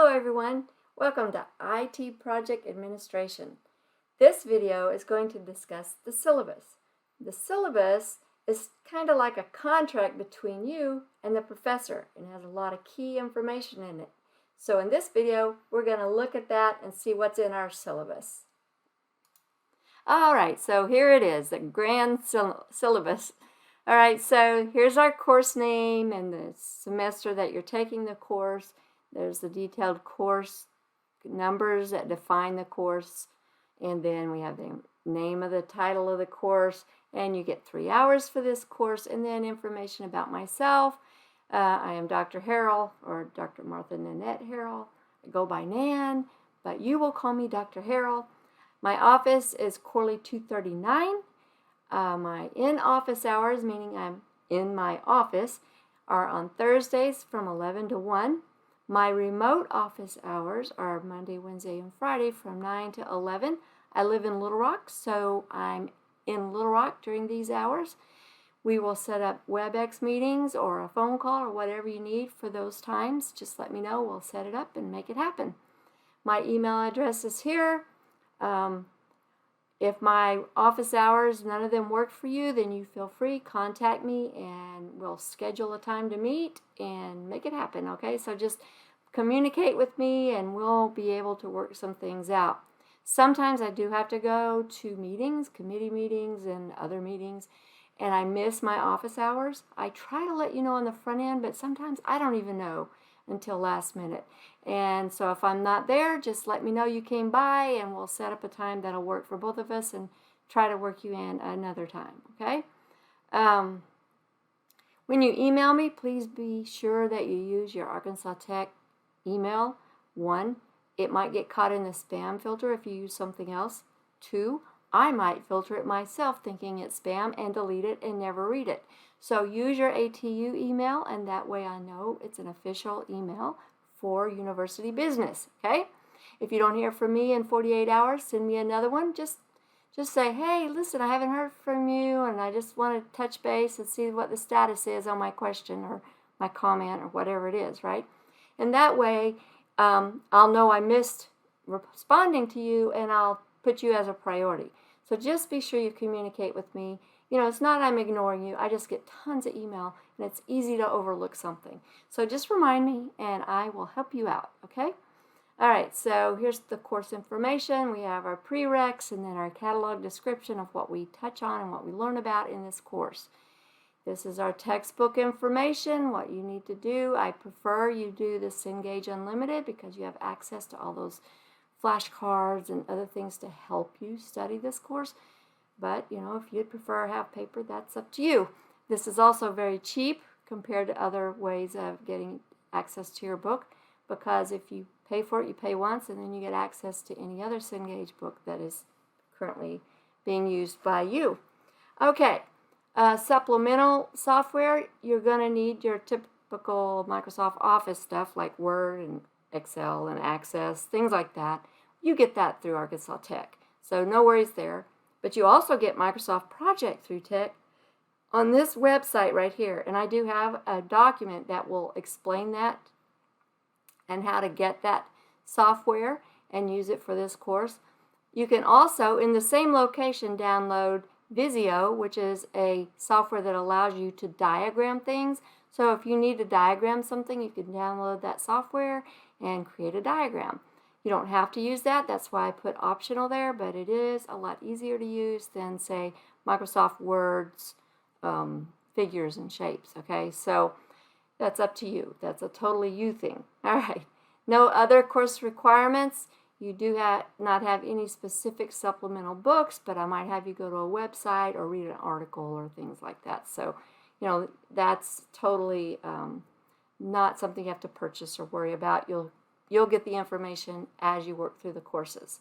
Hello everyone, welcome to IT Project Administration. This video is going to discuss the syllabus. The syllabus is kind of like a contract between you and the professor and has a lot of key information in it. So in this video, we're going to look at that and see what's in our syllabus. Alright, so here it is, the grand syllabus. Alright, so here's our course name and the semester that you're taking the course. There's the detailed course numbers that define the course, and then we have the name of the title of the course, and you get 3 hours for this course, and then information about myself. I am Dr. Harrell, or Dr. Martha Nanette Harrell. I go by Nan, but you will call me Dr. Harrell. My office is Corley 239. My in-office hours, meaning I'm in my office, are on Thursdays from 11 to 1. My remote office hours are Monday, Wednesday, and Friday from 9 to 11. I live in Little Rock, so I'm in Little Rock during these hours. We will set up WebEx meetings or a phone call or whatever you need for those times. Just let me know. We'll set it up and make it happen. My email address is here. If my office hours, none of them work for you, then you feel free, contact me, and we'll schedule a time to meet and make it happen, okay? So just communicate with me, and we'll be able to work some things out. Sometimes I do have to go to meetings, committee meetings, and other meetings, and I miss my office hours. I try to let you know on the front end, but sometimes I don't even know until last minute. And so if I'm not there, just let me know you came by and we'll set up a time that'll work for both of us and try to work you in another time, okay? When you email me, please be sure that you use your Arkansas Tech email. 1, it might get caught in the spam filter if you use something else. 2, I might filter it myself thinking it's spam and delete it and never read it. So use your ATU email, and that way I know it's an official email for university business, okay? If you don't hear from me in 48 hours, send me another one. Just say, hey, listen, I haven't heard from you, and I just want to touch base and see what the status is on my question or my comment or whatever it is, right? And that way, I'll know I missed responding to you, and I'll put you as a priority. So just be sure you communicate with me. You know, it's not I'm ignoring you. I just get tons of email, and it's easy to overlook something. So just remind me, and I will help you out, okay? All right, so here's the course information. We have our prereqs and then our catalog description of what we touch on and what we learn about in this course. This is our textbook information, what you need to do. I prefer you do the Cengage Unlimited because you have access to all those flashcards and other things to help you study this course. But, you know, if you'd prefer have paper, that's up to you. This is also very cheap compared to other ways of getting access to your book, because if you pay for it, you pay once, and then you get access to any other Cengage book that is currently being used by you. Okay, supplemental software, you're going to need your typical Microsoft Office stuff like Word and Excel and Access, things like that. You get that through Arkansas Tech, so no worries there. But you also get Microsoft Project through Tech on this website right here. And I do have a document that will explain that and how to get that software and use it for this course. You can also, in the same location, download Visio, which is a software that allows you to diagram things. So if you need to diagram something, you can download that software and create a diagram. You don't have to use that. That's why I put optional there, but it is a lot easier to use than, say, Microsoft Word's figures and shapes, okay? So that's up to you. That's a totally you thing. All right. No other course requirements. You do not have any specific supplemental books, but I might have you go to a website or read an article or things like that. So, you know, that's totally not something you have to purchase or worry about. You'll get the information as you work through the courses.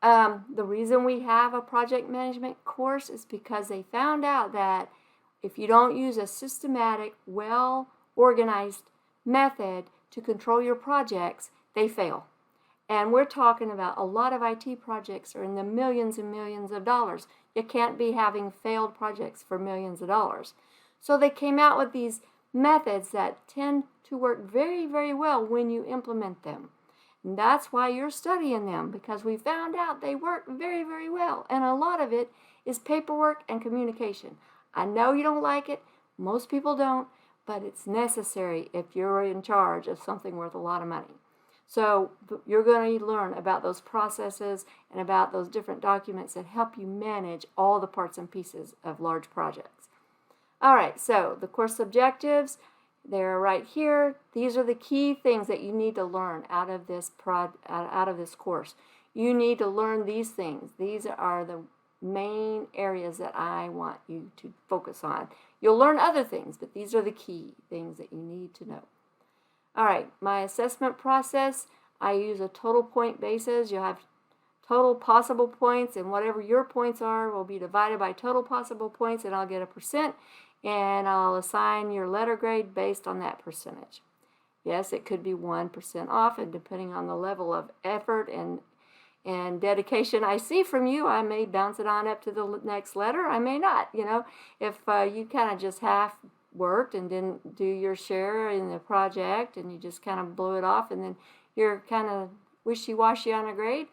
The reason we have a project management course is because they found out that if you don't use a systematic, well-organized method to control your projects, they fail. And we're talking about a lot of IT projects are in the millions and millions of dollars. You can't be having failed projects for millions of dollars. So they came out with these methods that tend to work very, very well when you implement them. And that's why you're studying them, because we found out they work very, very well. And a lot of it is paperwork and communication. I know you don't like it. Most people don't, but it's necessary if you're in charge of something worth a lot of money. So you're going to learn about those processes and about those different documents that help you manage all the parts and pieces of large projects. All right, so the course objectives, they're right here. These are the key things that you need to learn out of this course. You need to learn these things. These are the main areas that I want you to focus on. You'll learn other things, but these are the key things that you need to know. All right, my assessment process, I use a total point basis. You'll have total possible points, and whatever your points are will be divided by total possible points, and I'll get a percent, and I'll assign your letter grade based on that percentage. Yes, it could be 1% off, and depending on the level of effort and dedication I see from you, I may bounce it on up to the next letter. I may not. If you kind of just half worked and didn't do your share in the project, and you just kind of blew it off, and then you're kind of wishy-washy on a grade,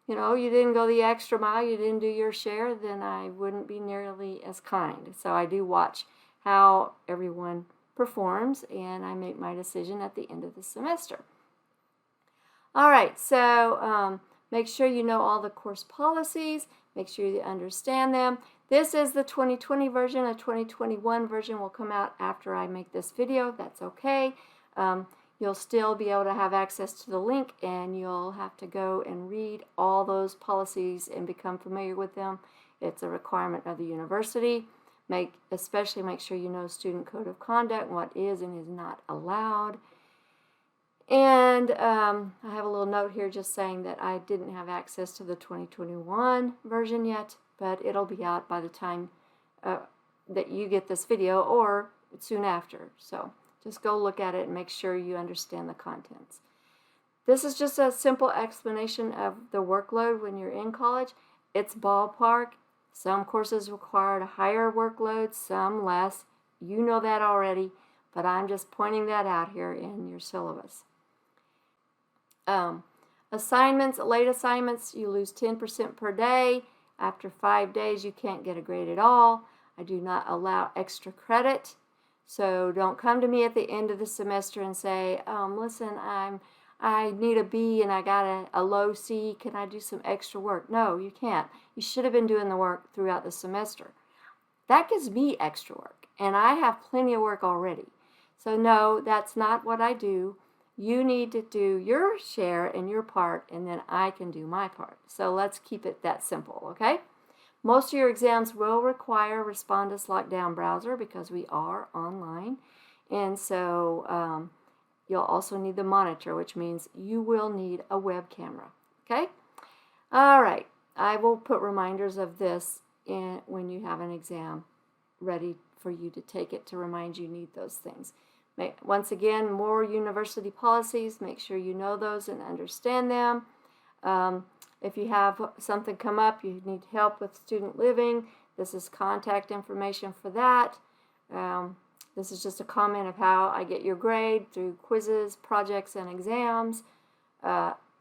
you didn't go the extra mile, you didn't do your share, then I wouldn't be nearly as kind. So I do watch how everyone performs, and I make my decision at the end of the semester. All right, so make sure you know all the course policies. Make sure you understand them. This is the 2020 version. A 2021 version will come out after I make this video. That's okay. You'll still be able to have access to the link, and you'll have to go and read all those policies and become familiar with them. It's a requirement of the university. Especially make sure you know student code of conduct, what is and is not allowed. And I have a little note here just saying that I didn't have access to the 2021 version yet, but it'll be out by the time that you get this video or soon after. So just go look at it and make sure you understand the contents. This is just a simple explanation of the workload when you're in college. It's ballpark. Some courses require a higher workload, some less. You know that already, but I'm just pointing that out here in your syllabus. Assignments, late assignments, you lose 10% per day. After 5 days, you can't get a grade at all. I do not allow extra credit. So don't come to me at the end of the semester and say, listen, I need a B and I got a low C. Can I do some extra work? No, you can't. You should have been doing the work throughout the semester. That gives me extra work, and I have plenty of work already. So no, that's not what I do. You need to do your share and your part, and then I can do my part. So let's keep it that simple, okay? Most of your exams will require Respondus Lockdown Browser because we are online. And so you'll also need the monitor, which means you will need a web camera, okay? All right, I will put reminders of this when you have an exam ready for you to take it to remind you need those things. Once again, more university policies, make sure you know those and understand them. If you have something come up, you need help with student living, this is contact information for that. This is just a comment of how I get your grade through quizzes, projects, and exams.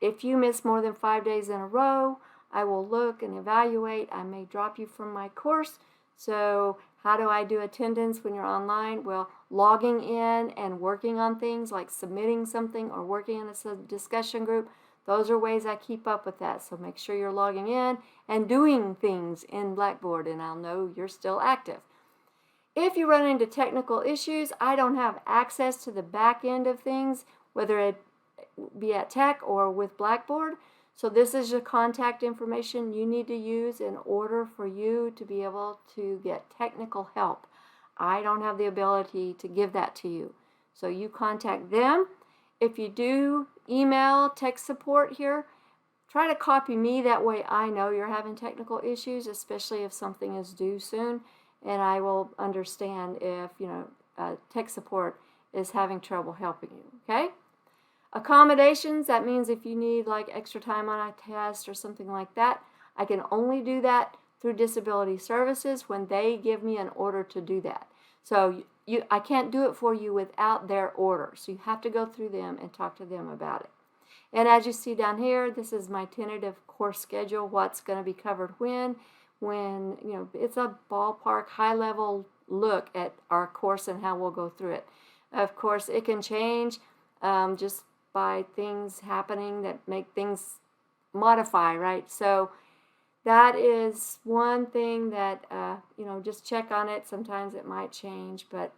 If you miss more than 5 days in a row, I will look and evaluate. I may drop you from my course. So how do I do attendance when you're online? Well, logging in and working on things like submitting something or working in a discussion group, those are ways I keep up with that. So make sure you're logging in and doing things in Blackboard, and I'll know you're still active. If you run into technical issues, I don't have access to the back end of things, whether it be at Tech or with Blackboard. So this is your contact information you need to use in order for you to be able to get technical help. I don't have the ability to give that to you. So you contact them. If you do email tech support here, try to copy me. That way I know you're having technical issues, especially if something is due soon. And I will understand if, tech support is having trouble helping you, okay? Accommodations, that means if you need like extra time on a test or something like that, I can only do that through disability services when they give me an order to do that. So I can't do it for you without their order. So you have to go through them and talk to them about it. And as you see down here, this is my tentative course schedule, what's going to be covered when, it's a ballpark high-level look at our course and how we'll go through it. Of course, it can change just by things happening that make things modify, right? So that is one thing that, just check on it. Sometimes it might change, but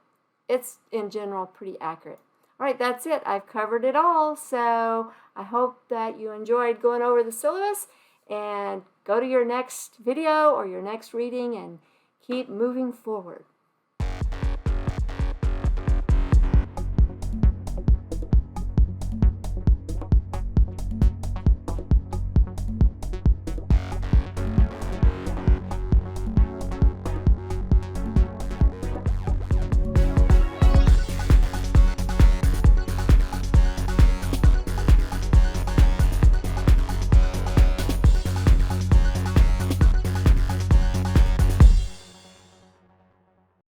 it's in general pretty accurate. All right, that's it. I've covered it all. So I hope that you enjoyed going over the syllabus, and go to your next video or your next reading and keep moving forward.